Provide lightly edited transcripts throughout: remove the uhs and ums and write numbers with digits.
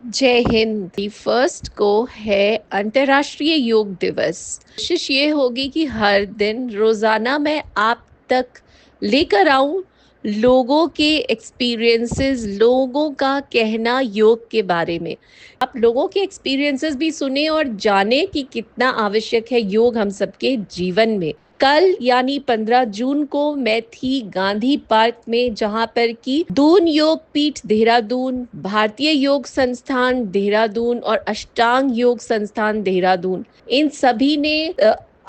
जय हिंद। 1 को है अंतर्राष्ट्रीय योग दिवस। कोशिश ये होगी कि हर दिन रोजाना मैं आप तक लेकर आऊं लोगों के एक्सपीरियंसेस, लोगों का कहना योग के बारे में। आप लोगों के एक्सपीरियंसेस भी सुने और जाने कि कितना आवश्यक है योग हम सबके जीवन में। कल यानी 15 जून को मैं थी गांधी पार्क में, जहां पर कि दून योग पीठ देहरादून, भारतीय योग संस्थान देहरादून और अष्टांग योग संस्थान देहरादून, इन सभी ने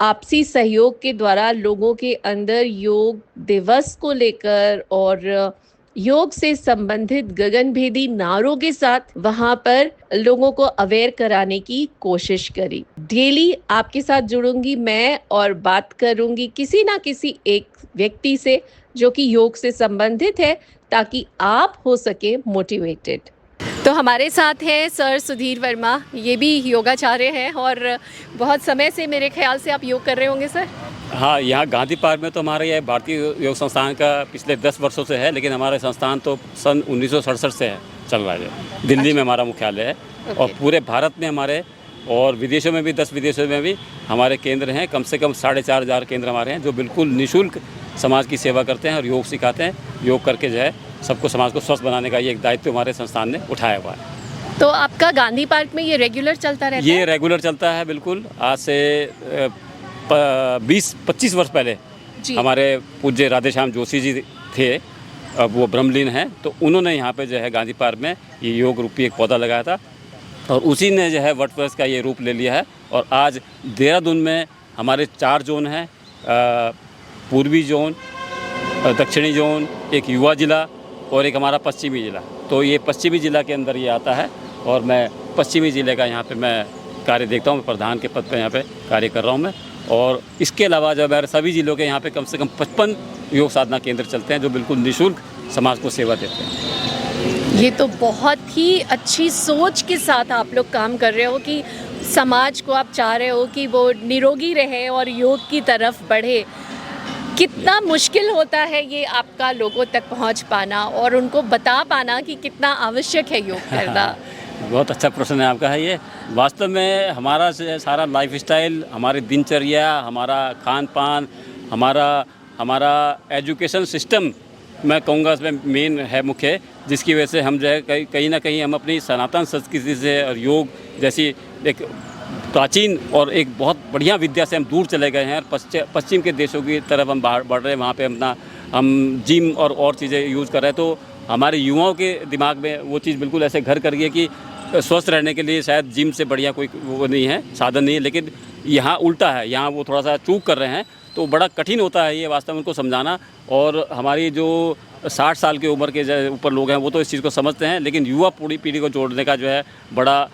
आपसी सहयोग के द्वारा लोगों के अंदर योग दिवस को लेकर और योग से संबंधित गगनभेदी नारों के साथ वहां पर लोगों को अवेयर कराने की कोशिश करी। डेली आपके साथ जुड़ूंगी मैं और बात करूंगी किसी ना किसी एक व्यक्ति से जो कि योग से संबंधित है, ताकि आप हो सके मोटिवेटेड। तो हमारे साथ हैं सर सुधीर वर्मा, ये भी योगाचार्य हैं और बहुत समय से मेरे ख्याल से आप योग कर रहे होंगे सर। हाँ, यहाँ गांधी पार्क में तो हमारा यह भारतीय योग संस्थान का पिछले 10 वर्षों से है, लेकिन हमारा संस्थान तो सन 1967 से है, चल रहा है। दिल्ली में हमारा मुख्यालय है और पूरे भारत में हमारे और विदेशों में भी 10 विदेशों में भी हमारे केंद्र हैं। कम से कम 4,500 केंद्र हमारे हैं जो बिल्कुल निःशुल्क समाज की सेवा करते हैं और योग सिखाते हैं। योग करके जो है सबको, समाज को स्वस्थ बनाने का ये एक दायित्व हमारे संस्थान ने उठाया हुआ है। तो आपका गांधी पार्क में ये रेगुलर चलता रहता है? ये रेगुलर चलता है बिल्कुल। आज से 20-25 वर्ष पहले हमारे पूज्य राधेश्याम जोशी जी थे, अब वो ब्रह्मलीन हैं, तो उन्होंने यहाँ पे जो है गांधी पार्क में ये योग रूपी एक पौधा लगाया था और उसी ने जो है वटवृक्ष का ये रूप ले लिया है। और आज देहरादून में हमारे 4 जोन हैं, पूर्वी जोन, दक्षिणी जोन, एक युवा ज़िला और एक हमारा पश्चिमी ज़िला। तो ये पश्चिमी ज़िला के अंदर ये आता है और मैं पश्चिमी ज़िले का यहाँ पे मैं कार्य देखता हूँ। प्रधान के पद पे यहाँ पे कार्य कर रहा हूँ मैं। और इसके अलावा जो मेरे सभी ज़िलों के यहाँ पे कम से कम 55 योग साधना केंद्र चलते हैं जो बिल्कुल निःशुल्क समाज को सेवा देते हैं। ये तो बहुत ही अच्छी सोच के साथ आप लोग काम कर रहे हो कि समाज को आप चाह रहे हो कि वो निरोगी रहे और योग की तरफ बढ़े। कितना मुश्किल होता है ये आपका लोगों तक पहुंच पाना और उनको बता पाना कि कितना आवश्यक है योग करना। बहुत अच्छा प्रश्न है आपका है ये। वास्तव में हमारा सारा लाइफस्टाइल, हमारी दिनचर्या, हमारा खान पान, हमारा एजुकेशन सिस्टम, मैं कहूँगा इसमें मेन है मुख्य, जिसकी वजह से हम जो है कहीं ना कहीं हम अपनी सनातन संस्कृति से और योग जैसी एक प्राचीन और एक बहुत बढ़िया विद्या से हम दूर चले गए हैं। पश्चिम के देशों की तरफ हम बढ़ रहे हैं। वहाँ पे हम जिम और चीज़ें यूज़ कर रहे हैं। तो हमारे युवाओं के दिमाग में वो चीज़ बिल्कुल ऐसे घर कर गई है कि स्वस्थ रहने के लिए शायद जिम से बढ़िया कोई वो नहीं है, साधन नहीं है। लेकिन यहाँ उल्टा है, यहाँ वो थोड़ा सा चूक कर रहे हैं। तो बड़ा कठिन होता है ये वास्तव में उनको समझाना। और हमारी जो 60 साल की उम्र के ऊपर लोग हैं वो तो इस चीज़ को समझते हैं, लेकिन युवा पूरी पीढ़ी को जोड़ने का जो है बड़ा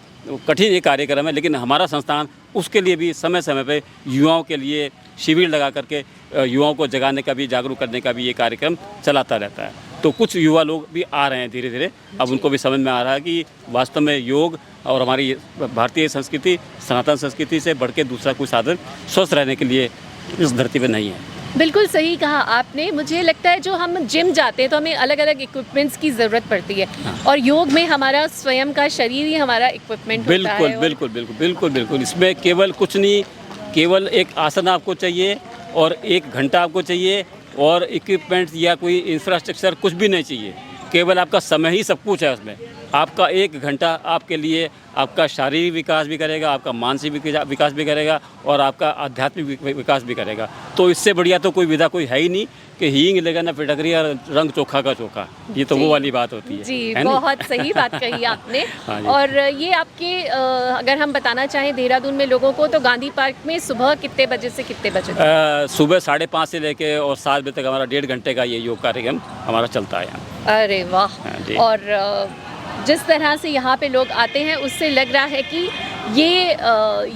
कठिन ये कार्यक्रम है। लेकिन हमारा संस्थान उसके लिए भी समय समय पे युवाओं के लिए शिविर लगा करके युवाओं को जगाने का भी, जागरूक करने का भी ये कार्यक्रम चलाता रहता है। तो कुछ युवा लोग भी आ रहे हैं धीरे धीरे, अब उनको भी समझ में आ रहा है कि वास्तव में योग और हमारी भारतीय संस्कृति, सनातन संस्कृति से बढ़ के दूसरा कोई साधन स्वस्थ रहने के लिए इस धरती पर नहीं है। बिल्कुल सही कहा आपने। मुझे लगता है जो हम जिम जाते हैं तो हमें अलग अलग इक्विपमेंट्स की ज़रूरत पड़ती है। हाँ। और योग में हमारा स्वयं का शरीर ही हमारा इक्विपमेंट होता है। बिल्कुल। इसमें केवल कुछ नहीं, केवल एक आसन आपको चाहिए और 1 घंटा आपको चाहिए और इक्विपमेंट्स या कोई इंफ्रास्ट्रक्चर कुछ भी नहीं चाहिए। केवल आपका समय ही सब कुछ है उसमें। आपका 1 घंटा आपके लिए आपका शारीरिक विकास भी करेगा, आपका मानसिक विकास भी करेगा और आपका आध्यात्मिक विकास भी करेगा। तो इससे बढ़िया तो कोई विधा कोई है ही नहीं कि हींग लेगा ना फिटकरी और रंग चोखा का चोखा। ये तो वो वाली बात होती है। जी, बहुत सही बात कही आपने। हाँ, और ये आपके अगर हम बताना चाहें देहरादून में लोगों को, तो गांधी पार्क में सुबह कितने बजे से कितने बजे? सुबह 5:30 से लेके और 7 बजे तक हमारा 1.5 घंटे का ये योग कार्यक्रम हमारा चलता है यहाँ। अरे वाह। और जिस तरह से यहाँ पे लोग आते हैं उससे लग रहा है कि ये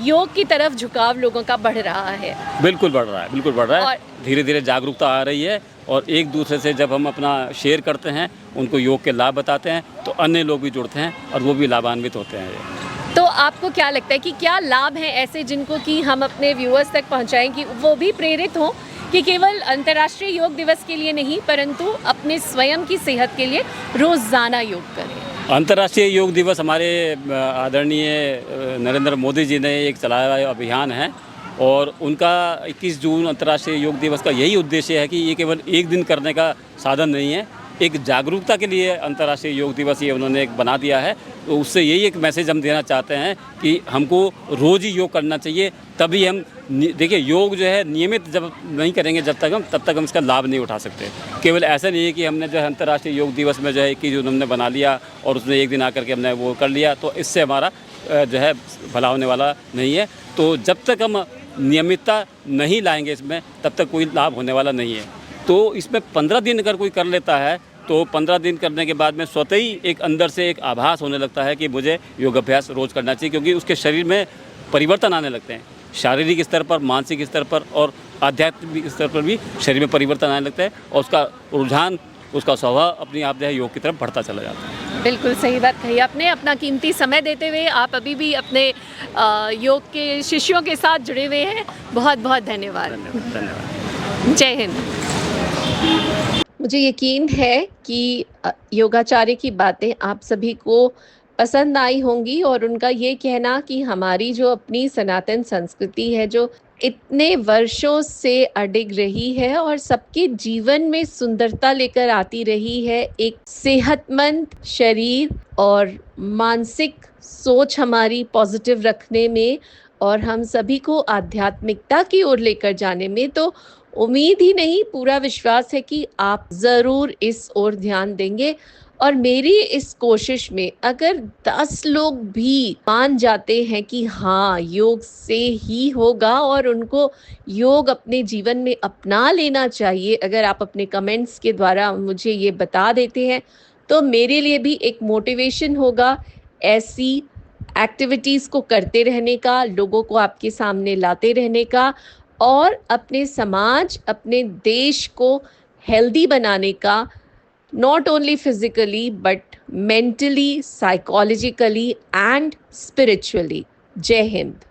योग की तरफ झुकाव लोगों का बढ़ रहा है। बिल्कुल बढ़ रहा है। और धीरे धीरे जागरूकता आ रही है और एक दूसरे से जब हम अपना शेयर करते हैं, उनको योग के लाभ बताते हैं, तो अन्य लोग भी जुड़ते हैं और वो भी लाभान्वित होते हैं। तो आपको क्या लगता है कि क्या लाभ हैं ऐसे जिनको कि हम अपने व्यूअर्स तक पहुँचाएं कि वो भी प्रेरित हों कि केवल अंतर्राष्ट्रीय योग दिवस के लिए नहीं परंतु अपने स्वयं की सेहत के लिए रोज़ाना योग करें? अंतर्राष्ट्रीय योग दिवस हमारे आदरणीय नरेंद्र मोदी जी ने एक चलाया हुआ अभियान है और उनका 21 जून अंतर्राष्ट्रीय योग दिवस का यही उद्देश्य है कि ये केवल एक दिन करने का साधन नहीं है, एक जागरूकता के लिए अंतर्राष्ट्रीय योग दिवस ये उन्होंने एक बना दिया है। तो उससे यही एक मैसेज हम देना चाहते हैं कि हमको रोज़ ही योग करना चाहिए, तभी हम देखिए योग जो है नियमित जब नहीं करेंगे तब तक हम इसका लाभ नहीं उठा सकते। केवल ऐसा नहीं है कि हमने जो है अंतर्राष्ट्रीय योग दिवस में जो है 21 जून हमने बना लिया और उसमें एक दिन आकर के हमने वो कर लिया, तो इससे हमारा जो है भला होने वाला नहीं है। तो जब तक हम नियमितता नहीं लाएंगे इसमें, तब तक कोई लाभ होने वाला नहीं है। तो इसमें 15 दिन अगर कोई कर लेता है तो 15 दिन करने के बाद में स्वतः ही एक अंदर से एक आभास होने लगता है कि मुझे योग अभ्यास रोज़ करना चाहिए, क्योंकि उसके शरीर में परिवर्तन आने लगते हैं। शारीरिक स्तर पर, मानसिक स्तर पर और आध्यात्मिक स्तर पर भी शरीर में परिवर्तन आने लगता है और उसका रुझान, उसका स्वभाव अपने आप जो है योग की तरफ बढ़ता चला जाता है। बिल्कुल सही बात कही आपने। अपना कीमती समय देते हुए आप अभी भी अपने योग के शिष्यों के साथ जुड़े हुए हैं। बहुत बहुत धन्यवाद। धन्यवाद। जय हिंद। मुझे यकीन है कि योगाचार्य की बातें आप सभी को पसंद आई होंगी और उनका ये कहना कि हमारी जो अपनी सनातन संस्कृति है, जो इतने वर्षों से अडिग रही है और सबके जीवन में सुंदरता लेकर आती रही है, एक सेहतमंद शरीर और मानसिक सोच हमारी पॉजिटिव रखने में और हम सभी को आध्यात्मिकता की ओर लेकर जाने में, तो उम्मीद ही नहीं पूरा विश्वास है कि आप ज़रूर इस ओर ध्यान देंगे। और मेरी इस कोशिश में अगर 10 लोग भी मान जाते हैं कि हाँ योग से ही होगा और उनको योग अपने जीवन में अपना लेना चाहिए, अगर आप अपने कमेंट्स के द्वारा मुझे ये बता देते हैं, तो मेरे लिए भी एक मोटिवेशन होगा ऐसी एक्टिविटीज़ को करते रहने का, लोगों को आपके सामने लाते रहने का और अपने समाज, अपने देश को हेल्दी बनाने का, not only physically but mentally, psychologically and spiritually. जय हिंद।